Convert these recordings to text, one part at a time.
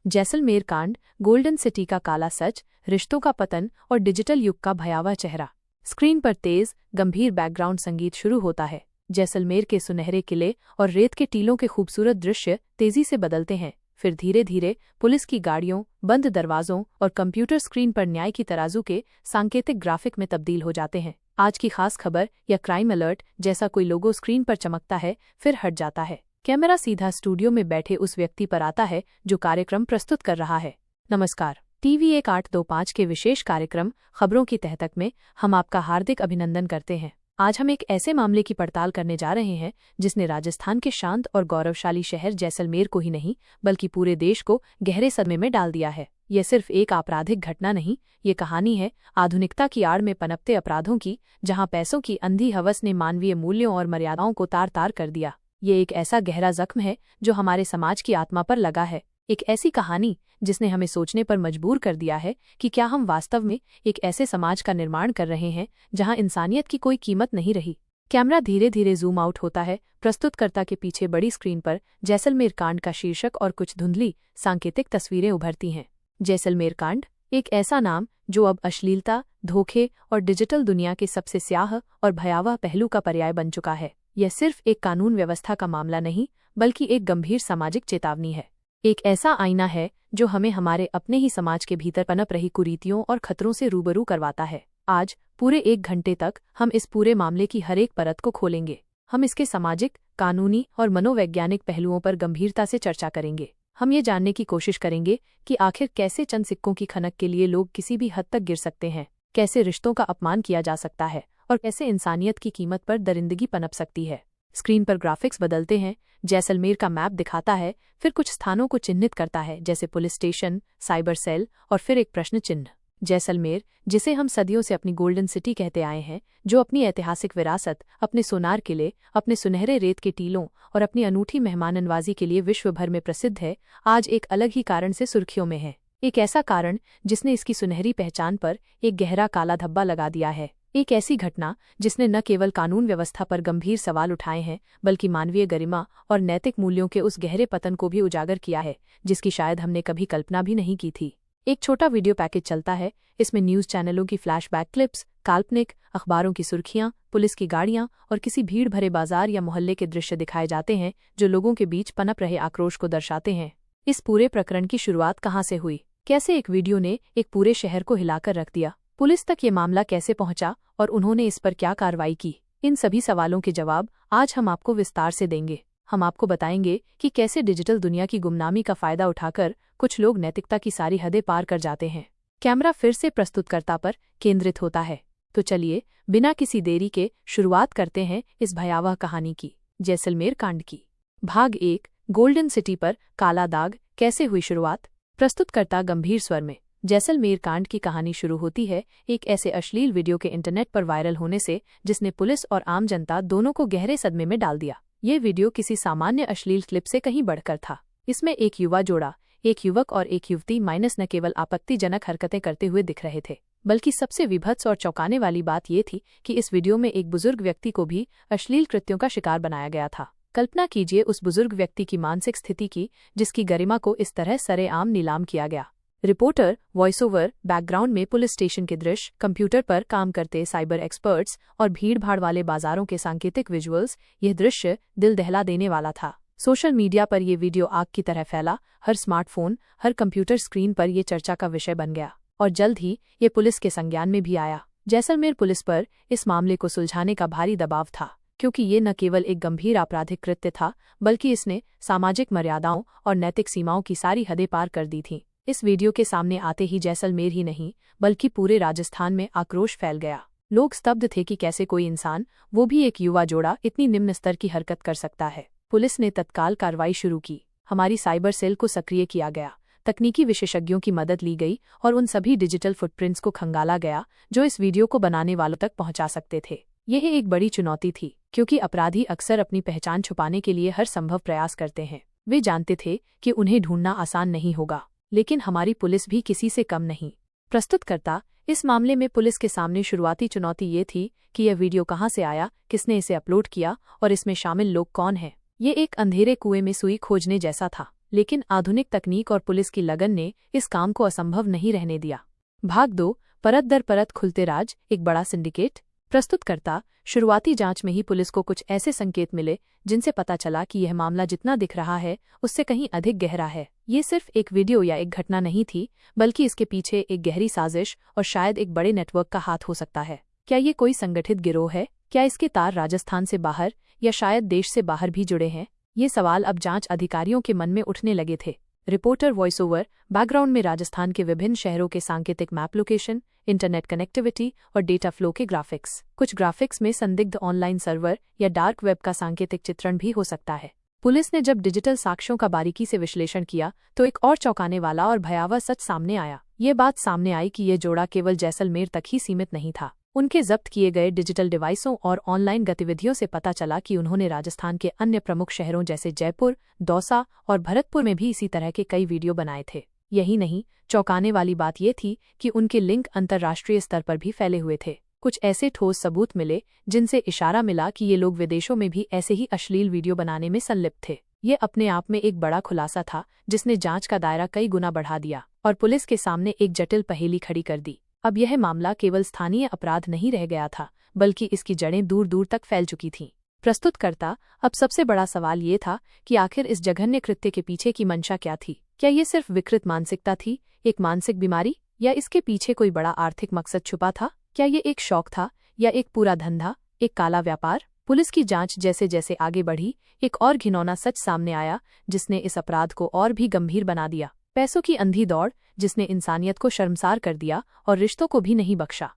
जैसलमेर कांड, golden city का काला सच, रिश्तों का पतन और डिजिटल युग का भयावह चेहरा। स्क्रीन पर तेज, गंभीर बैकग्राउंड संगीत शुरू होता है। जैसलमेर के सुनहरे किले और रेत के टीलों के खूबसूरत दृश्य तेजी से बदलते हैं। फिर धीरे धीरे पुलिस की गाड़ियों, बंद दरवाजों और कंप्यूटर स्क्रीन पर न्याय की तराजू के सांकेतिक ग्राफिक में तब्दील हो जाते हैं। आज की खास खबर या क्राइम अलर्ट जैसा कोई लोगो स्क्रीन पर चमकता है, फिर हट जाता है। कैमरा सीधा स्टूडियो में बैठे उस व्यक्ति पर आता है जो कार्यक्रम प्रस्तुत कर रहा है। नमस्कार, टीवी 1825 के विशेष कार्यक्रम खबरों की तह तक में हम आपका हार्दिक अभिनंदन करते हैं। आज हम एक ऐसे मामले की पड़ताल करने जा रहे हैं जिसने राजस्थान के शांत और गौरवशाली शहर जैसलमेर को ही नहीं बल्कि पूरे देश को गहरे सदमे में डाल दिया है। यह सिर्फ एक आपराधिक घटना नहीं, ये कहानी है आधुनिकता की आड़ में पनपते अपराधों की, जहां पैसों की अंधी हवस ने मानवीय मूल्यों और मर्यादाओं को तार तार कर दिया। ये एक ऐसा गहरा जख्म है जो हमारे समाज की आत्मा पर लगा है। एक ऐसी कहानी जिसने हमें सोचने पर मजबूर कर दिया है कि क्या हम वास्तव में एक ऐसे समाज का निर्माण कर रहे हैं जहां इंसानियत की कोई कीमत नहीं रही। कैमरा धीरे धीरे जूम आउट होता है। प्रस्तुतकर्ता के पीछे बड़ी स्क्रीन पर जैसलमेर कांड का शीर्षक और कुछ धुंधली सांकेतिक तस्वीरें उभरती हैं। जैसलमेर कांड, एक ऐसा नाम जो अब अश्लीलता, धोखे और डिजिटल दुनिया के सबसे स्याह और भयावह पहलू का पर्याय बन चुका है। यह सिर्फ एक कानून व्यवस्था का मामला नहीं बल्कि एक गंभीर सामाजिक चेतावनी है। एक ऐसा आईना है जो हमें हमारे अपने ही समाज के भीतर पनप रही कुरीतियों और खतरों से रूबरू करवाता है। आज पूरे 1 घंटे तक हम इस पूरे मामले की हर एक परत को खोलेंगे। हम इसके सामाजिक, कानूनी और मनोवैज्ञानिक पहलुओं पर गंभीरता से चर्चा करेंगे। हम ये जानने की कोशिश करेंगे कि आखिर कैसे चंद सिक्कों की खनक के लिए लोग किसी भी हद तक गिर सकते हैं, कैसे रिश्तों का अपमान किया जा सकता है और कैसे इंसानियत की कीमत पर दरिंदगी पनप सकती है। स्क्रीन पर ग्राफिक्स बदलते हैं। जैसलमेर का मैप दिखाता है, फिर कुछ स्थानों को चिन्हित करता है जैसे पुलिस स्टेशन, साइबर सेल और फिर एक प्रश्न चिन्ह। जैसलमेर, जिसे हम सदियों से अपनी गोल्डन सिटी कहते आए हैं, जो अपनी ऐतिहासिक विरासत, अपने सोनार किले, अपने सुनहरे रेत के टीलों और अपनी अनूठी मेहमाननवाजी के लिए विश्व भर में प्रसिद्ध है, आज एक अलग ही कारण से सुर्खियों में है। एक ऐसा कारण जिसने इसकी सुनहरी पहचान पर एक गहरा काला धब्बा लगा दिया है। एक ऐसी घटना जिसने न केवल कानून व्यवस्था पर गंभीर सवाल उठाए हैं बल्कि मानवीय गरिमा और नैतिक मूल्यों के उस गहरे पतन को भी उजागर किया है जिसकी शायद हमने कभी कल्पना भी नहीं की थी। एक छोटा वीडियो पैकेज चलता है। इसमें न्यूज़ चैनलों की फ्लैशबैक क्लिप्स, काल्पनिक अखबारों की सुर्खियां, पुलिस की गाड़ियां और किसी भीड़ भरे बाजार या मोहल्ले के दृश्य दिखाए जाते हैं जो लोगों के बीच पनप रहे आक्रोश को दर्शाते हैं। इस पूरे प्रकरण की शुरुआत कहाँ से हुई? कैसे एक वीडियो ने एक पूरे शहर को हिलाकर रख दिया? पुलिस तक ये मामला कैसे पहुंचा और उन्होंने इस पर क्या कार्रवाई की? इन सभी सवालों के जवाब आज हम आपको विस्तार से देंगे। हम आपको बताएंगे कि कैसे डिजिटल दुनिया की गुमनामी का फायदा उठाकर कुछ लोग नैतिकता की सारी हदें पार कर जाते हैं। कैमरा फिर से प्रस्तुतकर्ता पर केंद्रित होता है। तो चलिए बिना किसी देरी के शुरुआत करते हैं इस भयावह कहानी की, जैसलमेर कांड की। भाग 1, गोल्डन सिटी पर काला दाग, कैसे हुई शुरुआत? प्रस्तुतकर्ता गंभीर स्वर में। जैसलमेर कांड की कहानी शुरू होती है एक ऐसे अश्लील वीडियो के इंटरनेट पर वायरल होने से जिसने पुलिस और आम जनता दोनों को गहरे सदमे में डाल दिया। ये वीडियो किसी सामान्य अश्लील क्लिप से कहीं बढ़कर था। इसमें एक युवा जोड़ा, एक युवक और एक युवती न केवल आपत्तिजनक हरकतें करते हुए दिख रहे थे बल्कि सबसे विभत्स और चौंकाने वाली बात यह थी कि इस वीडियो में एक बुजुर्ग व्यक्ति को भी अश्लील कृत्यों का शिकार बनाया गया था। कल्पना कीजिए उस बुजुर्ग व्यक्ति की मानसिक स्थिति की जिसकी गरिमा को इस तरह सरेआम नीलाम किया गया। रिपोर्टर, वॉइस ओवर, बैकग्राउंड में पुलिस स्टेशन के दृश्य, कंप्यूटर पर काम करते साइबर एक्सपर्ट्स और भीड़-भाड़ वाले बाजारों के सांकेतिक विजुअल्स। यह दृश्य दिल दहला देने वाला था। सोशल मीडिया पर यह वीडियो आग की तरह फैला। हर स्मार्टफोन, हर कंप्यूटर स्क्रीन पर यह चर्चा का विषय बन गया और जल्द ही ये पुलिस के संज्ञान में भी आया। जैसलमेर पुलिस पर इस मामले को सुलझाने का भारी दबाव था क्योंकि ये न केवल एक गंभीर आपराधिक कृत्य था बल्कि इसने सामाजिक मर्यादाओं और नैतिक सीमाओं की सारी हदें पार कर दी थीं। इस वीडियो के सामने आते ही जैसलमेर ही नहीं बल्कि पूरे राजस्थान में आक्रोश फैल गया। लोग स्तब्ध थे कि कैसे कोई इंसान, वो भी एक युवा जोड़ा, इतनी निम्न स्तर की हरकत कर सकता है। पुलिस ने तत्काल कार्रवाई शुरू की। हमारी साइबर सेल को सक्रिय किया गया, तकनीकी विशेषज्ञों की मदद ली गई और उन सभी डिजिटल फुटप्रिंट्स को खंगाला गया जो इस वीडियो को बनाने वालों तक पहुंचा सकते थे। यह एक बड़ी चुनौती थी क्योंकि अपराधी अक्सर अपनी पहचान छुपाने के लिए हर संभव प्रयास करते हैं। वे जानते थे कि उन्हें ढूंढना आसान नहीं होगा, लेकिन हमारी पुलिस भी किसी से कम नहीं। प्रस्तुतकर्ता, इस मामले में पुलिस के सामने शुरुआती चुनौती ये थी कि यह वीडियो कहाँ से आया, किसने इसे अपलोड किया और इसमें शामिल लोग कौन हैं। ये एक अंधेरे कुएं में सुई खोजने जैसा था। लेकिन आधुनिक तकनीक और पुलिस की लगन ने इस काम को असंभव नहीं रहने दिया। भाग 2, परत दर परत खुलते राज, एक बड़ा सिंडिकेट। प्रस्तुतकर्ता, शुरुआती जांच में ही पुलिस को कुछ ऐसे संकेत मिले जिनसे पता चला कि यह मामला जितना दिख रहा है उससे कहीं अधिक गहरा है। ये सिर्फ एक वीडियो या एक घटना नहीं थी, बल्कि इसके पीछे एक गहरी साजिश और शायद एक बड़े नेटवर्क का हाथ हो सकता है। क्या ये कोई संगठित गिरोह है? क्या इसके तार राजस्थान से बाहर या शायद देश से बाहर भी जुड़े हैं? ये सवाल अब जांच अधिकारियों के मन में उठने लगे थे। रिपोर्टर वॉइस ओवर, बैकग्राउंड में राजस्थान के विभिन्न शहरों के सांकेतिक मैप लोकेशन, इंटरनेट कनेक्टिविटी और डेटा फ्लो के ग्राफिक्स। कुछ ग्राफिक्स में संदिग्ध ऑनलाइन सर्वर या डार्क वेब का सांकेतिक चित्रण भी हो सकता है। पुलिस ने जब डिजिटल साक्ष्यों का बारीकी से विश्लेषण किया तो एक और चौंकाने वाला और भयावह सच सामने आया। ये बात सामने आई कि ये जोड़ा केवल जैसलमेर तक ही सीमित नहीं था। उनके जब्त किए गए डिजिटल डिवाइसों और ऑनलाइन गतिविधियों से पता चला कि उन्होंने राजस्थान के अन्य प्रमुख शहरों जैसे जयपुर, दौसा और भरतपुर में भी इसी तरह के कई वीडियो बनाए थे। यही नहीं, चौंकाने वाली बात यह थी कि उनके लिंक अंतर्राष्ट्रीय स्तर पर भी फैले हुए थे। कुछ ऐसे ठोस सबूत मिले जिनसे इशारा मिला कि ये लोग विदेशों में भी ऐसे ही अश्लील वीडियो बनाने में संलिप्त थे। ये अपने आप में एक बड़ा खुलासा था जिसने जांच का दायरा कई गुना बढ़ा दिया और पुलिस के सामने एक जटिल पहेली खड़ी कर दी। अब यह मामला केवल स्थानीय अपराध नहीं रह गया था, बल्कि इसकी जड़ें दूर दूर तक फैल चुकी थीं। प्रस्तुतकर्ता, अब सबसे बड़ा सवाल ये था कि आखिर इस जघन्य कृत्य के पीछे की मंशा क्या थी? क्या ये सिर्फ विकृत मानसिकता थी, एक मानसिक बीमारी, या इसके पीछे कोई बड़ा आर्थिक मकसद छुपा था? क्या ये एक शौक था या एक पूरा धंधा, एक काला व्यापार? पुलिस की जांच जैसे जैसे आगे बढ़ी, एक और घिनौना सच सामने आया जिसने इस अपराध को और भी गंभीर बना दिया। पैसों की अंधी दौड़ जिसने इंसानियत को शर्मसार कर दिया और रिश्तों को भी नहीं बख्शा।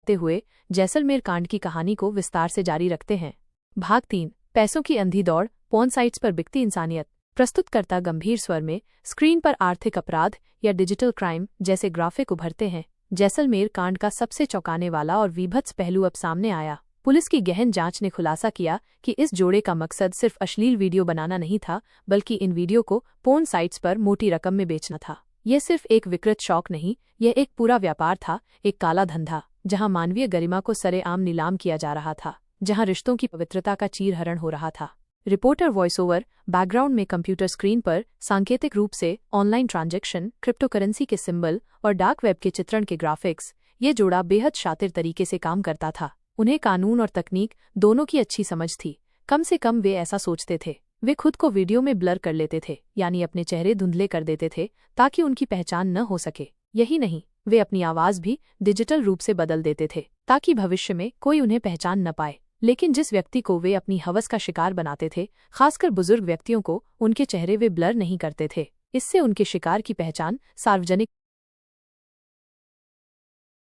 हुए जैसलमेर कांड की कहानी को विस्तार से जारी रखते हैं। भाग 3, पैसों की अंधी दौड़, पोर्न साइट्स पर बिकती इंसानियत। प्रस्तुतकर्ता गंभीर स्वर में, स्क्रीन पर आर्थिक अपराध या डिजिटल क्राइम जैसे ग्राफिक उभरते हैं। जैसलमेर कांड का सबसे चौंकाने वाला और वीभत्स पहलू अब सामने आया। पुलिस की गहन जांच ने खुलासा किया कि इस जोड़े का मकसद सिर्फ अश्लील वीडियो बनाना नहीं था, बल्कि इन वीडियो को पोर्न साइट्स पर मोटी रकम में बेचना था। यह सिर्फ एक विकृत शौक नहीं, यह एक पूरा व्यापार था, एक काला धंधा, जहां मानवीय गरिमा को सरेआम नीलाम किया जा रहा था, जहां रिश्तों की पवित्रता का चीरहरण हो रहा था। रिपोर्टर वॉइस ओवर, बैकग्राउंड में कंप्यूटर स्क्रीन पर सांकेतिक रूप से ऑनलाइन ट्रांजैक्शन, क्रिप्टोकरेंसी के सिंबल और डार्क वेब के चित्रण के ग्राफिक्स। ये जोड़ा बेहद शातिर तरीके से काम करता था। उन्हें कानून और तकनीक दोनों की अच्छी समझ थी। कम से कम वे ऐसा सोचते थे। वे खुद को वीडियो में ब्लर कर लेते थे, यानी अपने चेहरे धुंधले कर देते थे ताकि उनकी पहचान न हो सके। यही नहीं, वे अपनी आवाज भी डिजिटल रूप से बदल देते थे ताकि भविष्य में कोई उन्हें पहचान न पाए। लेकिन जिस व्यक्ति को वे अपनी हवस का शिकार बनाते थे, खासकर बुजुर्ग व्यक्तियों को, उनके चेहरे वे ब्लर नहीं करते थे। इससे उनके शिकार की पहचान सार्वजनिक